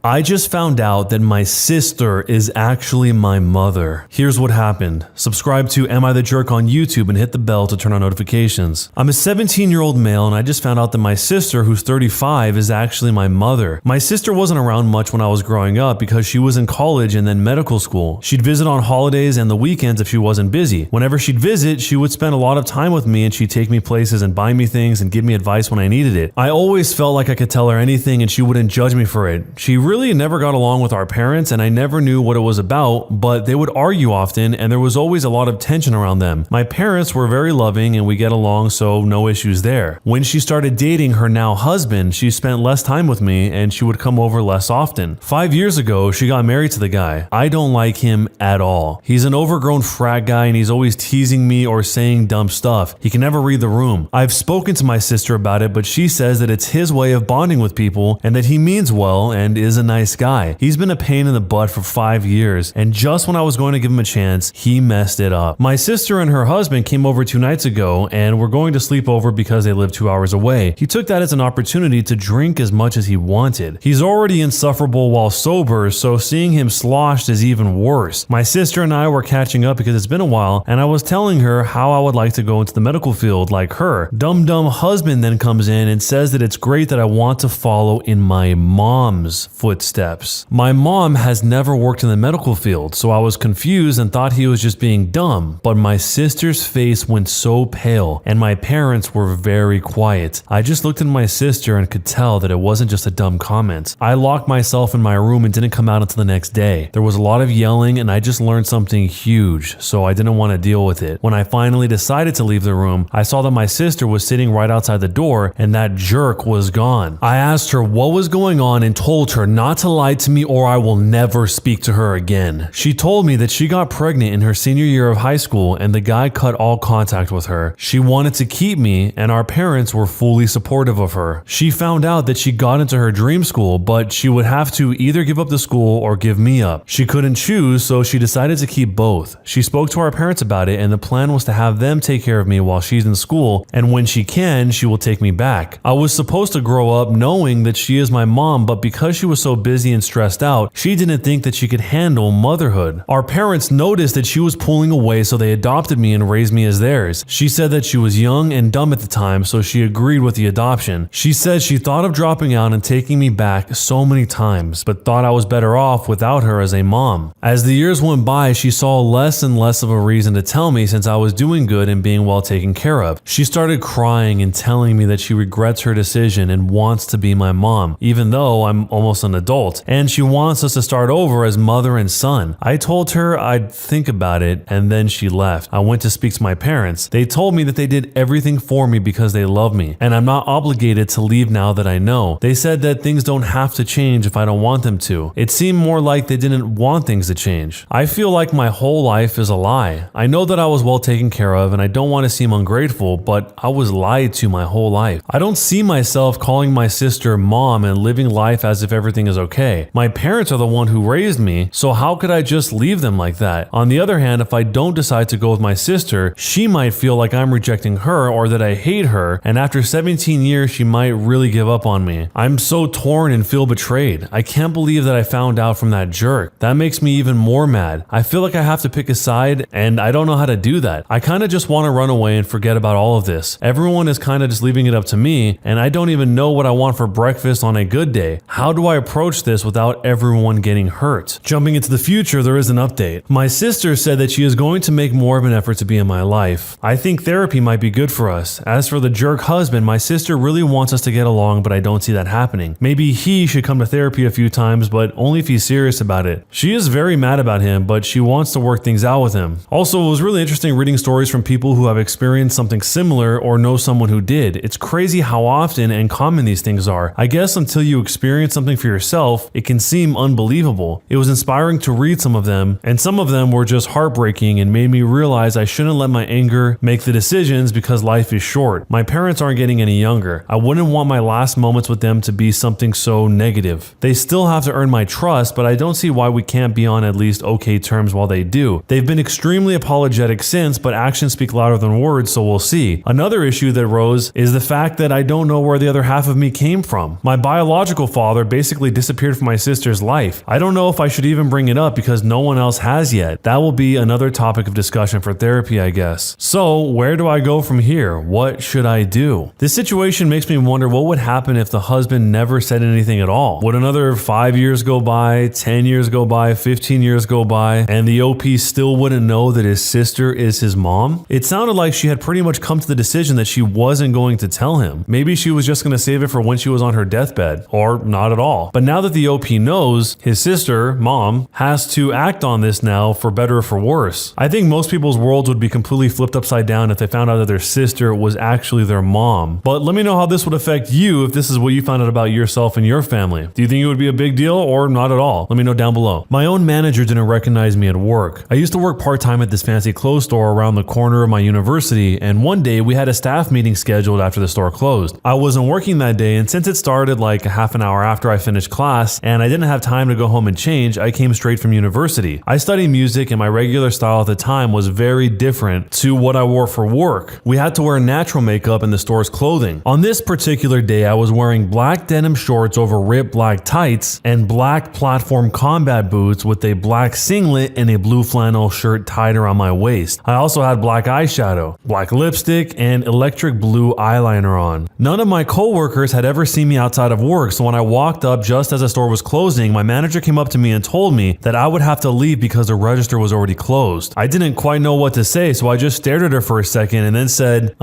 I just found out that my sister is actually my mother. Here's what happened. Subscribe to Am I the Jerk on YouTube and hit the bell to turn on notifications. I'm a 17-year-old male and I just found out that my sister, who's 35, is actually my mother. My sister wasn't around much when I was growing up because she was in college and then medical school. She'd visit on holidays and the weekends if she wasn't busy. Whenever she'd visit, she would spend a lot of time with me and she'd take me places and buy me things and give me advice when I needed it. I always felt like I could tell her anything and she wouldn't judge me for it. She really never got along with our parents and I never knew what it was about, but they would argue often and there was always a lot of tension around them. My parents were very loving and we get along, so no issues there. When she started dating her now husband, she spent less time with me and she would come over less often. 5 years ago, she got married to the guy. I don't like him at all. He's an overgrown frat guy and he's always teasing me or saying dumb stuff. He can never read the room. I've spoken to my sister about it, but she says that it's his way of bonding with people and that he means well and is a nice guy. He's been a pain in the butt for 5 years, and just when I was going to give him a chance, he messed it up. My sister and her husband came over 2 nights ago and were going to sleep over because they live 2 hours away. He took that as an opportunity to drink as much as he wanted. He's already insufferable while sober, so seeing him sloshed is even worse. My sister and I were catching up because it's been a while, and I was telling her how I would like to go into the medical field like her. Dumb husband then comes in and says that it's great that I want to follow in my mom's footsteps. My mom has never worked in the medical field, so I was confused and thought he was just being dumb, but my sister's face went so pale and my parents were very quiet. I just looked at my sister and could tell that it wasn't just a dumb comment. I locked myself in my room and didn't come out until the next day. There was a lot of yelling and I just learned something huge, so I didn't want to deal with it. When I finally decided to leave the room, I saw that my sister was sitting right outside the door and that jerk was gone. I asked her what was going on and told her not to lie to me or I will never speak to her again. She told me that she got pregnant in her senior year of high school and the guy cut all contact with her. She wanted to keep me and our parents were fully supportive of her. She found out that she got into her dream school, but she would have to either give up the school or give me up. She couldn't choose, so she decided to keep both. She spoke to our parents about it and the plan was to have them take care of me while she's in school, and when she can, she will take me back. I was supposed to grow up knowing that she is my mom, but because she was so busy and stressed out, she didn't think that she could handle motherhood. Our parents noticed that she was pulling away, so they adopted me and raised me as theirs. She said that she was young and dumb at the time, so she agreed with the adoption. She said she thought of dropping out and taking me back so many times, but thought I was better off without her as a mom. As the years went by, she saw less and less of a reason to tell me since I was doing good and being well taken care of. She started crying and telling me that she regrets her decision and wants to be my mom, even though I'm almost an adult, and she wants us to start over as mother and son. I told her I'd think about it, and then she left. I went to speak to my parents. They told me that they did everything for me because they love me, and I'm not obligated to leave now that I know. They said that things don't have to change if I don't want them to. It seemed more like they didn't want things to change. I feel like my whole life is a lie. I know that I was well taken care of, and I don't want to seem ungrateful, but I was lied to my whole life. I don't see myself calling my sister mom and living life as if everything is okay. My parents are the one who raised me, so how could I just leave them like that? On the other hand, if I don't decide to go with my sister, she might feel like I'm rejecting her or that I hate her, and after 17 years, she might really give up on me. I'm so torn and feel betrayed. I can't believe that I found out from that jerk. That makes me even more mad. I feel like I have to pick a side, and I don't know how to do that. I kind of just want to run away and forget about all of this. Everyone is kind of just leaving it up to me, and I don't even know what I want for breakfast on a good day. How do I approach this without everyone getting hurt? Jumping into the future, there is an update. My sister said that she is going to make more of an effort to be in my life. I think therapy might be good for us. As for the jerk husband, my sister really wants us to get along, but I don't see that happening. Maybe he should come to therapy a few times, but only if he's serious about it. She is very mad about him, but she wants to work things out with him. Also, it was really interesting reading stories from people who have experienced something similar or know someone who did. It's crazy how often and common these things are. I guess until you experience something for yourself, it can seem unbelievable. It was inspiring to read some of them, and some of them were just heartbreaking and made me realize I shouldn't let my anger make the decisions because life is short. My parents aren't getting any younger. I wouldn't want my last moments with them to be something so negative. They still have to earn my trust, but I don't see why we can't be on at least okay terms while they do. They've been extremely apologetic since, but actions speak louder than words, so we'll see. Another issue that rose is the fact that I don't know where the other half of me came from. My biological father basically disappeared from my sister's life. I don't know if I should even bring it up because no one else has yet. That will be another topic of discussion for therapy, I guess. So where do I go from here? What should I do? This situation makes me wonder what would happen if the husband never said anything at all. Would another 5 years go by, 10 years go by, 15 years go by, and the OP still wouldn't know that his sister is his mom? It sounded like she had pretty much come to the decision that she wasn't going to tell him. Maybe she was just going to save it for when she was on her deathbed, or not at all. But now that the OP knows, his sister, mom, has to act on this now for better or for worse. I think most people's worlds would be completely flipped upside down if they found out that their sister was actually their mom. But let me know how this would affect you if this is what you found out about yourself and your family. Do you think it would be a big deal or not at all? Let me know down below. My own manager didn't recognize me at work. I used to work part-time at this fancy clothes store around the corner of my university, and one day we had a staff meeting scheduled after the store closed. I wasn't working that day, and since it started like a half an hour after I finished class and I didn't have time to go home and change, I came straight from university. I studied music and my regular style at the time was very different to what I wore for work. We had to wear natural makeup in the store's clothing. On this particular day, I was wearing black denim shorts over ripped black tights and black platform combat boots with a black singlet and a blue flannel shirt tied around my waist. I also had black eyeshadow, black lipstick, and electric blue eyeliner on. None of my coworkers had ever seen me outside of work, so when I walked up just as the store was closing, my manager came up to me and told me that I would have to leave because the register was already closed. I didn't quite know what to say, so I just stared at her for a second and then said,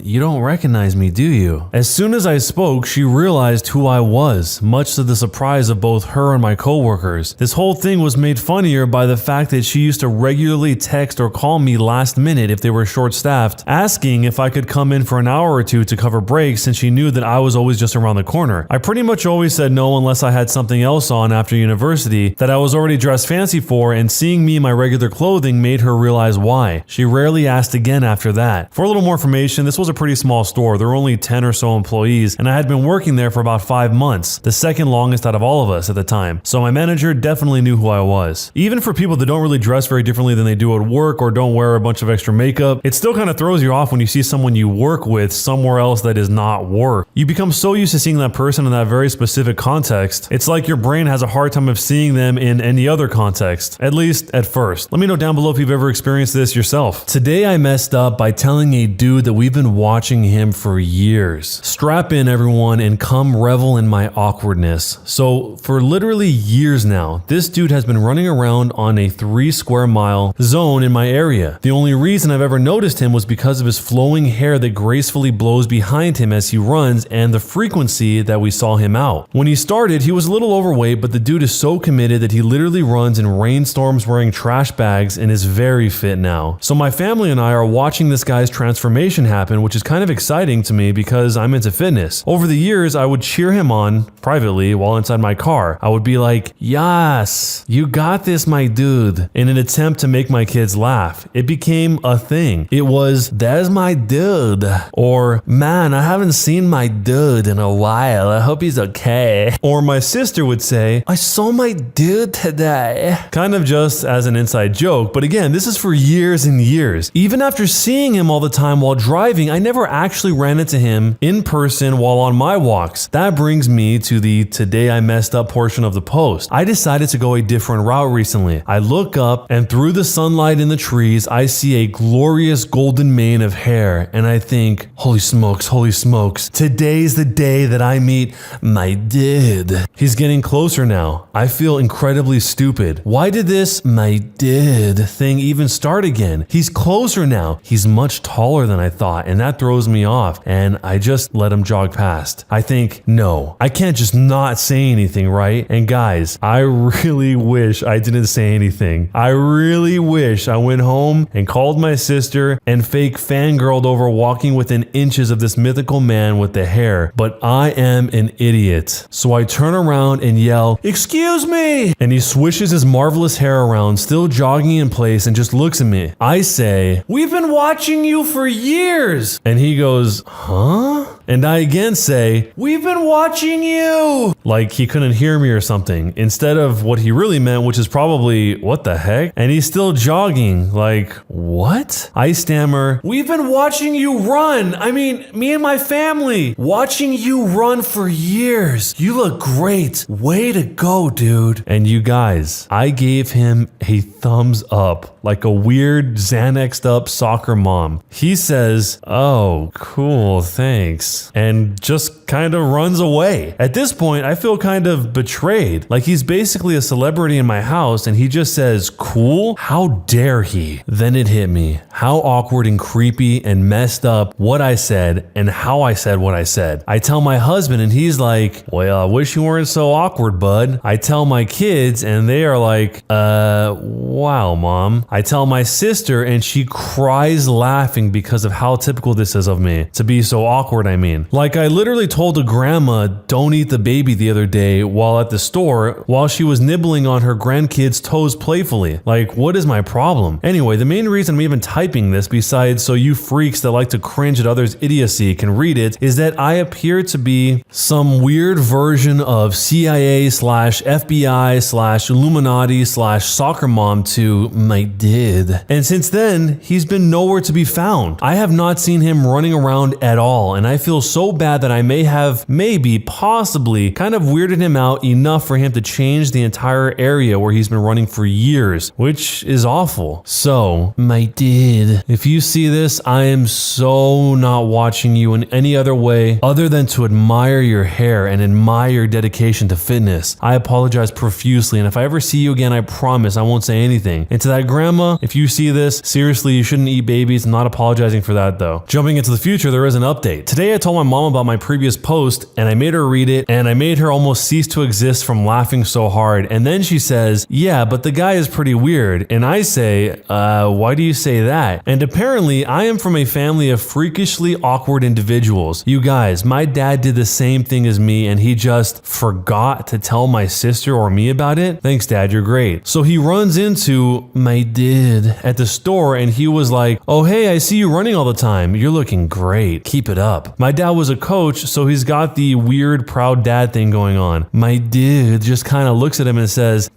you don't recognize me, do you? As soon as I spoke, she realized who I was, much to the surprise of both her and my coworkers. This whole thing was made funnier by the fact that she used to regularly text or call me last minute if they were short-staffed, asking if I could come in for an hour or two to cover breaks since she knew that I was always just around the corner. I pretty much always said no unless I had something else on after university that I was already dressed fancy for, and seeing me in my regular clothing made her realize why. She rarely asked again after that. For a little more information, this was a pretty small store. There were only 10 or so employees, and I had been working there for about 5 months, the second longest out of all of us at the time. So my manager definitely knew who I was. Even for people that don't really dress very differently than they do at work or don't wear a bunch of extra makeup, it still kind of throws you off when you see someone you work with somewhere else that is not work. You become so used to seeing that person in that very specific context, it's like your brain has a hard time of seeing them in any other context, at least at first. Let me know down below if you've ever experienced this yourself. Today I messed up by telling a dude that we've been watching him for years. Strap in everyone and come revel in my awkwardness. So for literally years now, this dude has been running around on a 3 square mile zone in my area. The only reason I've ever noticed him was because of his flowing hair that gracefully blows behind him as he runs and the frequency that we saw him out. When he started, he was a little overweight, but the dude is so committed that he literally runs in rainstorms wearing trash bags and is very fit now. So my family and I are watching this guy's transformation happen, which is kind of exciting to me because I'm into fitness. Over the years, I would cheer him on privately while inside my car. I would be like, "Yes, you got this, my dude," in an attempt to make my kids laugh. It became a thing. It was, "There's my dude," or "Man, I haven't seen my dude in a while. I hope he's okay." Or my sister would say, "I saw my dude today." Kind of just as an inside joke, but again, this is for years and years. Even after seeing him all the time while driving, I never actually ran into him in person while on my walks. That brings me to the "today I messed up" portion of the post. I decided to go a different route recently. I look up and through the sunlight in the trees, I see a glorious golden mane of hair and I think, holy smokes, today's the day that I meet my dude. He's getting closer now. I feel incredibly stupid. Why did this "my dude" thing even start again? He's closer now. He's much taller than I thought, and that throws me off, and I just let him jog past. I think, no, I can't just not say anything, right? And guys, I really wish I didn't say anything. I really wish I went home and called my sister and fake fangirled over walking within inches of this mythical man with the hair, but I am an idiot. So I turn around and yell, "Excuse me!" And he swishes his marvelous hair around, still jogging in place, and just looks at me. I say, "We've been watching you for years!" And he goes, "Huh?" And I again say, we've been watching you! Like he couldn't hear me or something, instead of what he really meant, which is probably, what the heck? And he's still jogging, like, what? I stammer, we've been watching you run! I mean, me and my family, watching you run for years. You look great. Way to go, dude. And you guys, I gave him a thumbs up, like a weird Xanaxed up soccer mom. He says, oh, cool, thanks. And just kind of runs away. At this point, I feel kind of betrayed. Like he's basically a celebrity in my house and he just says, cool? How dare he? Then it hit me. How awkward and creepy and messed up what I said and how I said what I said. I tell my husband and he's like, well, I wish you weren't so awkward, bud. I tell my kids and they are like, wow, mom. I tell my sister and she cries laughing because of how typical this is of me. To be so awkward, I mean. Like I literally told a grandma, don't eat the baby the other day while at the store while she was nibbling on her grandkid's toes playfully. Like, what is my problem? Anyway, the main reason I'm even typing this, besides so you freaks that like to cringe at others' idiocy can read it, is that I appear to be some weird version of CIA / FBI / Illuminati / soccer mom to my dad. And since then, he's been nowhere to be found. I have not seen him running around at all, and I feel so bad that I may have, possibly, kind of weirded him out enough for him to change the entire area where he's been running for years, which is awful. So, my dad, if you see this, I am so not watching you in any other way other than to admire your hair and admire your dedication to fitness. I apologize profusely, and if I ever see you again, I promise I won't say anything. And to that grandma, if you see this, seriously, you shouldn't eat babies. I'm not apologizing for that though. Jumping into the future, there is an update. Today I told my mom about my previous post and I made her read it and I made her almost cease to exist from laughing so hard. And then she says, yeah, but the guy is pretty weird. And I say, why do you say that? And apparently I am from a family of freakishly awkward individuals. You guys, my dad did the same thing as me and he just forgot to tell my sister or me about it. Thanks, Dad, you're great. So he runs into my dad at the store and he was like, oh hey, I see you running all the time. You're looking great. Keep it up. My dad was a coach, so he's got the weird proud dad thing going on. My dude just kind of looks at him and says,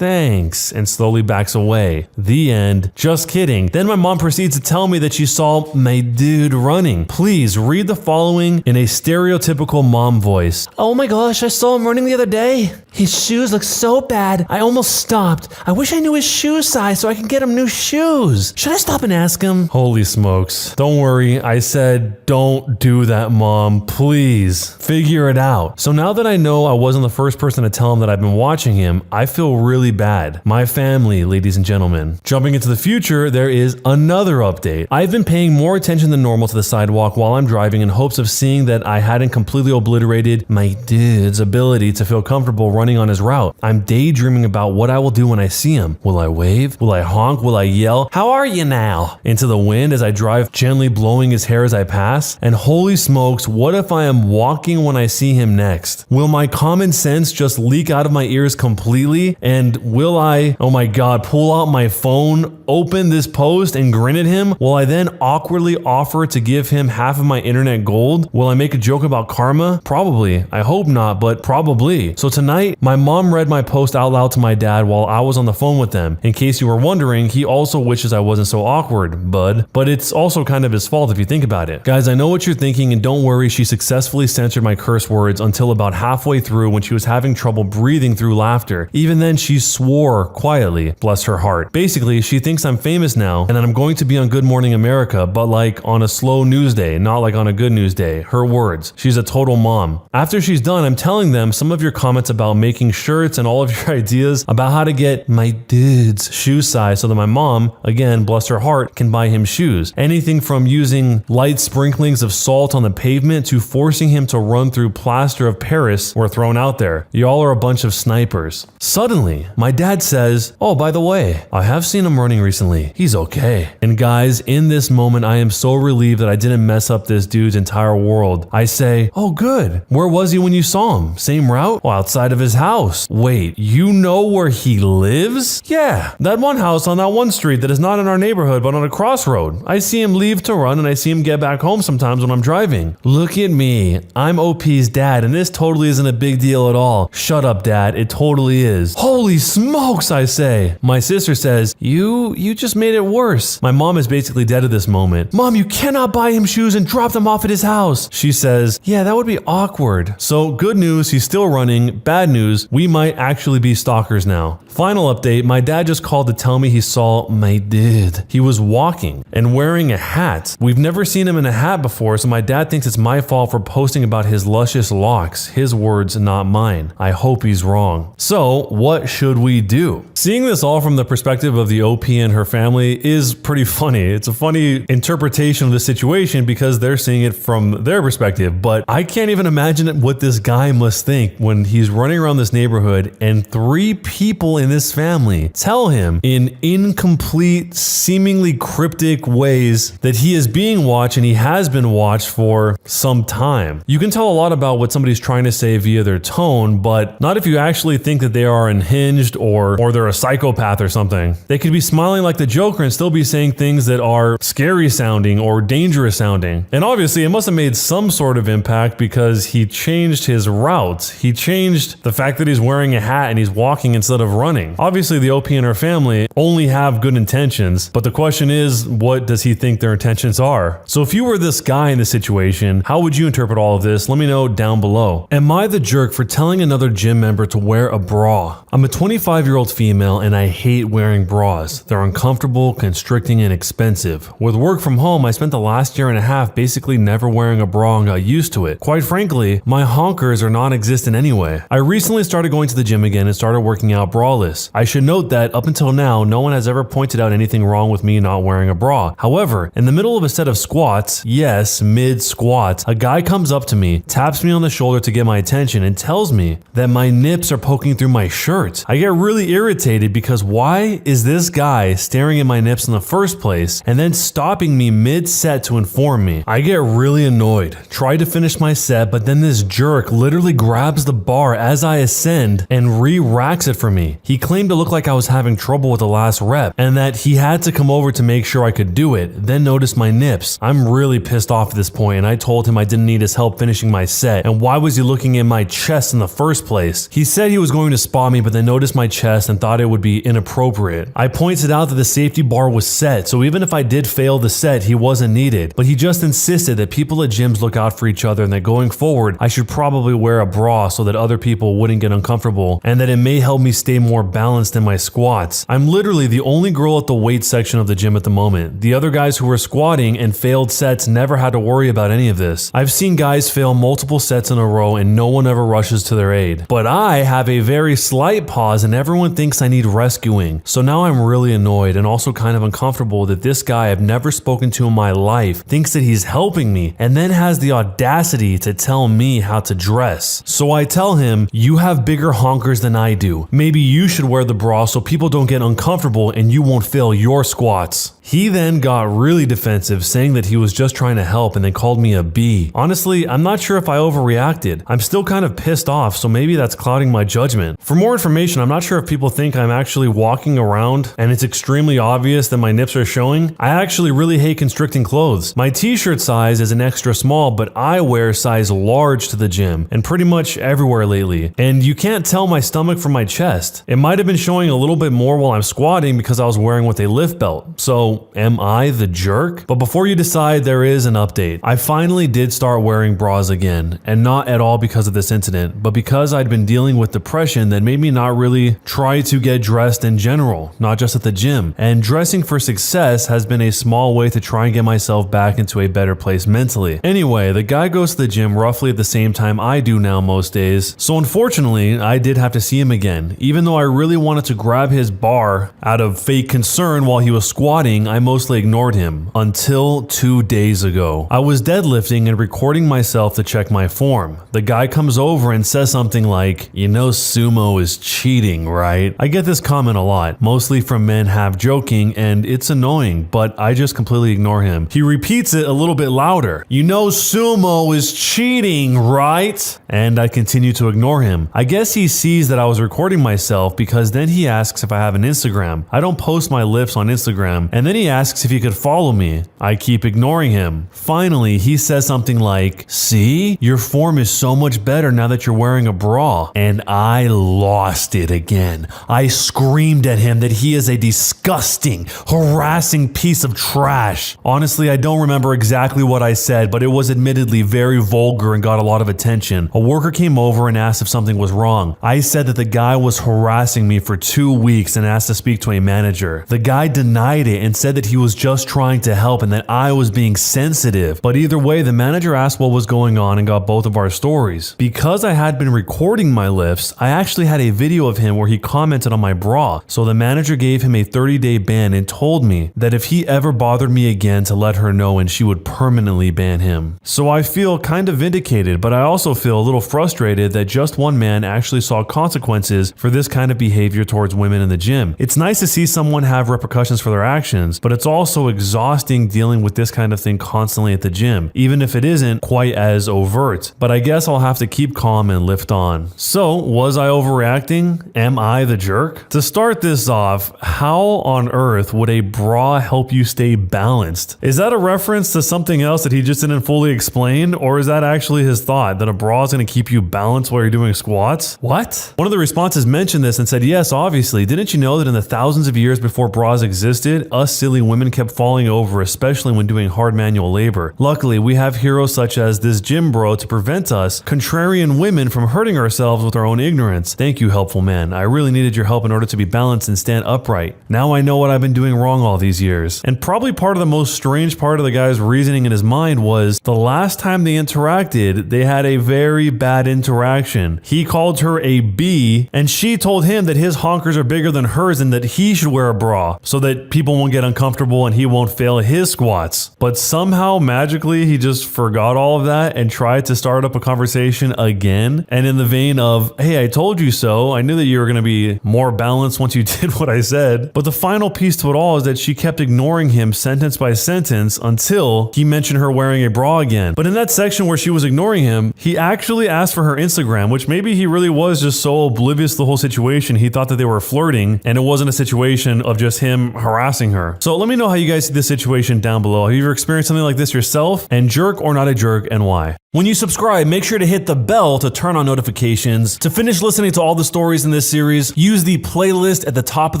thanks, and slowly backs away. The end. Just kidding. Then my mom proceeds to tell me that she saw my dude running. Please read the following in a stereotypical mom voice. Oh my gosh, I saw him running the other day. His shoes look so bad, I almost stopped. I wish I knew his shoe size so I can get him new shoes. Should I stop and ask him? Holy smokes. Don't worry, I said don't do that, Mom. Please. Figure it out. So now that I know I wasn't the first person to tell him that I've been watching him, I feel really bad. My family, ladies and gentlemen. Jumping into the future, there is another update. I've been paying more attention than normal to the sidewalk while I'm driving in hopes of seeing that I hadn't completely obliterated my dude's ability to feel comfortable running on his route. I'm daydreaming about what I will do when I see him. Will I wave? Will I honk? Will I yell, "How are you now?" into the wind as I drive, gently blowing his hair as I pass? And holy smokes, what if I am walking when I see him next? Will my common sense just leak out of my ears completely? And will I, oh my god, pull out my phone, open this post and grin at him? Will I then awkwardly offer to give him half of my internet gold? Will I make a joke about karma? Probably. I hope not, but probably. So tonight, my mom read my post out loud to my dad while I was on the phone with them. In case you were wondering, he also wishes I wasn't so awkward, bud. But it's also kind of his fault if you think about it. Guys, I know what you're thinking, and don't worry, she successfully censored my curse words until about halfway through when she was having trouble breathing through laughter. Even then, she swore quietly, bless her heart. Basically, she thinks I'm famous now and that I'm going to be on Good Morning America, but like on a slow news day, not like on a good news day. Her words. She's a total mom. After she's done, I'm telling them some of your comments about making shirts and all of your ideas about how to get my dude's shoe size so that my mom, again, bless her heart, can buy him shoes. Anything from using light sprinklings of salt on the pavement to forcing him to run through plaster of Paris were thrown out there. Y'all are a bunch of snipers. Suddenly, my dad says, oh, by the way, I have seen him running recently. He's okay. And guys, in this moment, I am so relieved that I didn't mess up this dude's entire world. I say, oh, good. Where was he when you saw him? Same route? Well, outside of his his house. Wait, you know where he lives? Yeah, that one house on that one street that is not in our neighborhood but on a crossroad. I see him leave to run and I see him get back home sometimes when I'm driving. Look at me. I'm OP's dad and this totally isn't a big deal at all. Shut up, Dad. It totally is. Holy smokes, I say. My sister says, you just made it worse. My mom is basically dead at this moment. Mom, you cannot buy him shoes and drop them off at his house. She says, yeah, that would be awkward. So good news, he's still running. Bad news, we might actually be stalkers now. Final update, my dad just called to tell me he saw my dad. He was walking and wearing a hat. We've never seen him in a hat before, so my dad thinks it's my fault for posting about his luscious locks. His words, not mine. I hope he's wrong. So what should we do? Seeing this all from the perspective of the OP and her family is pretty funny. It's a funny interpretation of the situation because they're seeing it from their perspective, but I can't even imagine what this guy must think when he's running around this neighborhood and 3 people in this family tell him in incomplete, seemingly cryptic ways that he is being watched and he has been watched for some time. You can tell a lot about what somebody's trying to say via their tone, but not if you actually think that they are unhinged or they're a psychopath or something. They could be smiling like the Joker and still be saying things that are scary sounding or dangerous sounding. And obviously it must have made some sort of impact because he changed his route. He changed the fact that he's wearing a hat and he's walking instead of running. Obviously the OP and her family only have good intentions, but the question is, what does he think their intentions are? So if you were this guy in this situation, how would you interpret all of this? Let me know down below. Am I the jerk for telling another gym member to wear a bra? I'm a 25-year-old female and I hate wearing bras. They're uncomfortable, constricting, and expensive. With work from home, I spent the last year and a half basically never wearing a bra and got used to it. Quite frankly, my honkers are non-existent anyway. I recently started going to the gym again and started working out braless. I should note that up until now, no one has ever pointed out anything wrong with me not wearing a bra. However, in the middle of a set of squats, yes, mid-squat, a guy comes up to me, taps me on the shoulder to get my attention, and tells me that my nips are poking through my shirt. I get really irritated because why is this guy staring at my nips in the first place and then stopping me mid-set to inform me? I get really annoyed, try to finish my set, but then this jerk literally grabs the bar as I ascend and re-racks it for me. He claimed to look like I was having trouble with the last rep and that he had to come over to make sure I could do it, then noticed my nips. I'm really pissed off at this point and I told him I didn't need his help finishing my set, and why was he looking at my chest in the first place? He said he was going to spot me but then noticed my chest and thought it would be inappropriate. I pointed out that the safety bar was set, so even if I did fail the set, he wasn't needed, but he just insisted that people at gyms look out for each other and that going forward, I should probably wear a bra so that other people wouldn't get uncomfortable and that it may help me stay more balanced in my squats. I'm literally the only girl at the weight section of the gym at the moment. The other guys who were squatting and failed sets never had to worry about any of this. I've seen guys fail multiple sets in a row and no one ever rushes to their aid. But I have a very slight pause and everyone thinks I need rescuing. So now I'm really annoyed and also kind of uncomfortable that this guy I've never spoken to in my life thinks that he's helping me and then has the audacity to tell me how to dress. So I tell him, you have bigger honkers than I do. Maybe you should wear the bra so people don't get uncomfortable and you won't fail your squats. He then got really defensive, saying that he was just trying to help and then called me a B. Honestly, I'm not sure if I overreacted. I'm still kind of pissed off, so maybe that's clouding my judgment. For more information, I'm not sure if people think I'm actually walking around and it's extremely obvious that my nips are showing. I actually really hate constricting clothes. My t-shirt size is an extra small, but I wear size large to the gym and pretty much everywhere lately. And you can't tell my stomach from my chest. It might have been showing a little bit more while I'm squatting because I was wearing with a lift belt. So am I the jerk? But before you decide, there is an update. I finally did start wearing bras again, and not at all because of this incident, but because I'd been dealing with depression that made me not really try to get dressed in general, not just at the gym. And dressing for success has been a small way to try and get myself back into a better place mentally. Anyway, the guy goes to the gym roughly at the same time I do now most days, so unfortunately, I did have to see him again. Even though I really wanted to grab his bar out of fake concern while he was squatting, I mostly ignored him until 2 days ago. I was deadlifting and recording myself to check my form. The guy comes over and says something like, "You know sumo is cheating, right?" I get this comment a lot, mostly from men half joking, and it's annoying, but I just completely ignore him. He repeats it a little bit louder. "You know sumo is cheating, right?" And I continue to ignore him. him. I guess he sees that I was recording myself because then he asks if I have an Instagram. I don't post my lifts on Instagram, and then he asks if he could follow me. I keep ignoring him. Finally, he says something like, "See, your form is so much better now that you're wearing a bra." And I lost it again. I screamed at him that he is a disgusting, harassing piece of trash. Honestly, I don't remember exactly what I said, but it was admittedly very vulgar and got a lot of attention. A worker came over and asked if something was wrong. I said that the guy was harassing me for 2 weeks and asked to speak to a manager. The guy denied it and said that he was just trying to help and that I was being sensitive. But either way, the manager asked what was going on and got both of our stories. Because I had been recording my lifts, I actually had a video of him where he commented on my bra. So the manager gave him a 30-day ban and told me that if he ever bothered me again to let her know and she would permanently ban him. So I feel kind of vindicated, but I also feel a little frustrated that just one man actually saw consequences for this kind of behavior towards women in the gym. It's nice to see someone have repercussions for their actions, but it's also exhausting dealing with this kind of thing constantly at the gym, even if it isn't quite as overt. But I guess I'll have to keep calm and lift on. So, was I overreacting? Am I the jerk? To start this off, how on earth would a bra help you stay balanced? Is that a reference to something else that he just didn't fully explain, or is that actually his thought, that a bra is going to keep you balanced while you're doing squats? What? One of the responses mentioned this and said, yes, obviously. Didn't you know that in the thousands of years before bras existed, us silly women kept falling over, especially when doing hard manual labor? Luckily, we have heroes such as this gym bro to prevent us, contrarian women, from hurting ourselves with our own ignorance. Thank you, helpful man. I really needed your help in order to be balanced and stand upright. Now I know what I've been doing wrong all these years. And probably part of the most strange part of the guy's reasoning in his mind was the last time they interacted, they had a very bad interaction. He called her a B, and she told him that his honkers are bigger than hers and that he should wear a bra so that people won't get uncomfortable and he won't fail his squats. But somehow, magically, he just forgot all of that and tried to start up a conversation again. And in the vein of, hey, I told you so. I knew that you were going to be more balanced once you did what I said. But the final piece to it all is that she kept ignoring him sentence by sentence until he mentioned her wearing a bra again. But in that section where she was ignoring him, he actually asked for her Instagram, which maybe he really was just so oblivious to the whole situation. He thought that they were flirting and it wasn't a situation of just him harassing her. So let me know how you guys see this situation down below. Have you ever experienced something like this yourself? And jerk or not a jerk, and why? When you subscribe, make sure to hit the bell to turn on notifications. To finish listening to all the stories in this series, use the playlist at the top of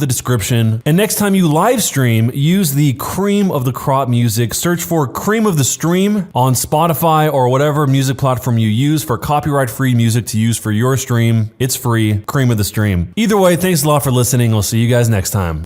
the description. And next time you live stream, use the cream of the crop music. Search for Cream of the Stream on Spotify or whatever music platform you use for copyright-free music to use for your stream. It's free. Cream of the Stream. Either way, thanks a lot for listening. We'll see you guys next time.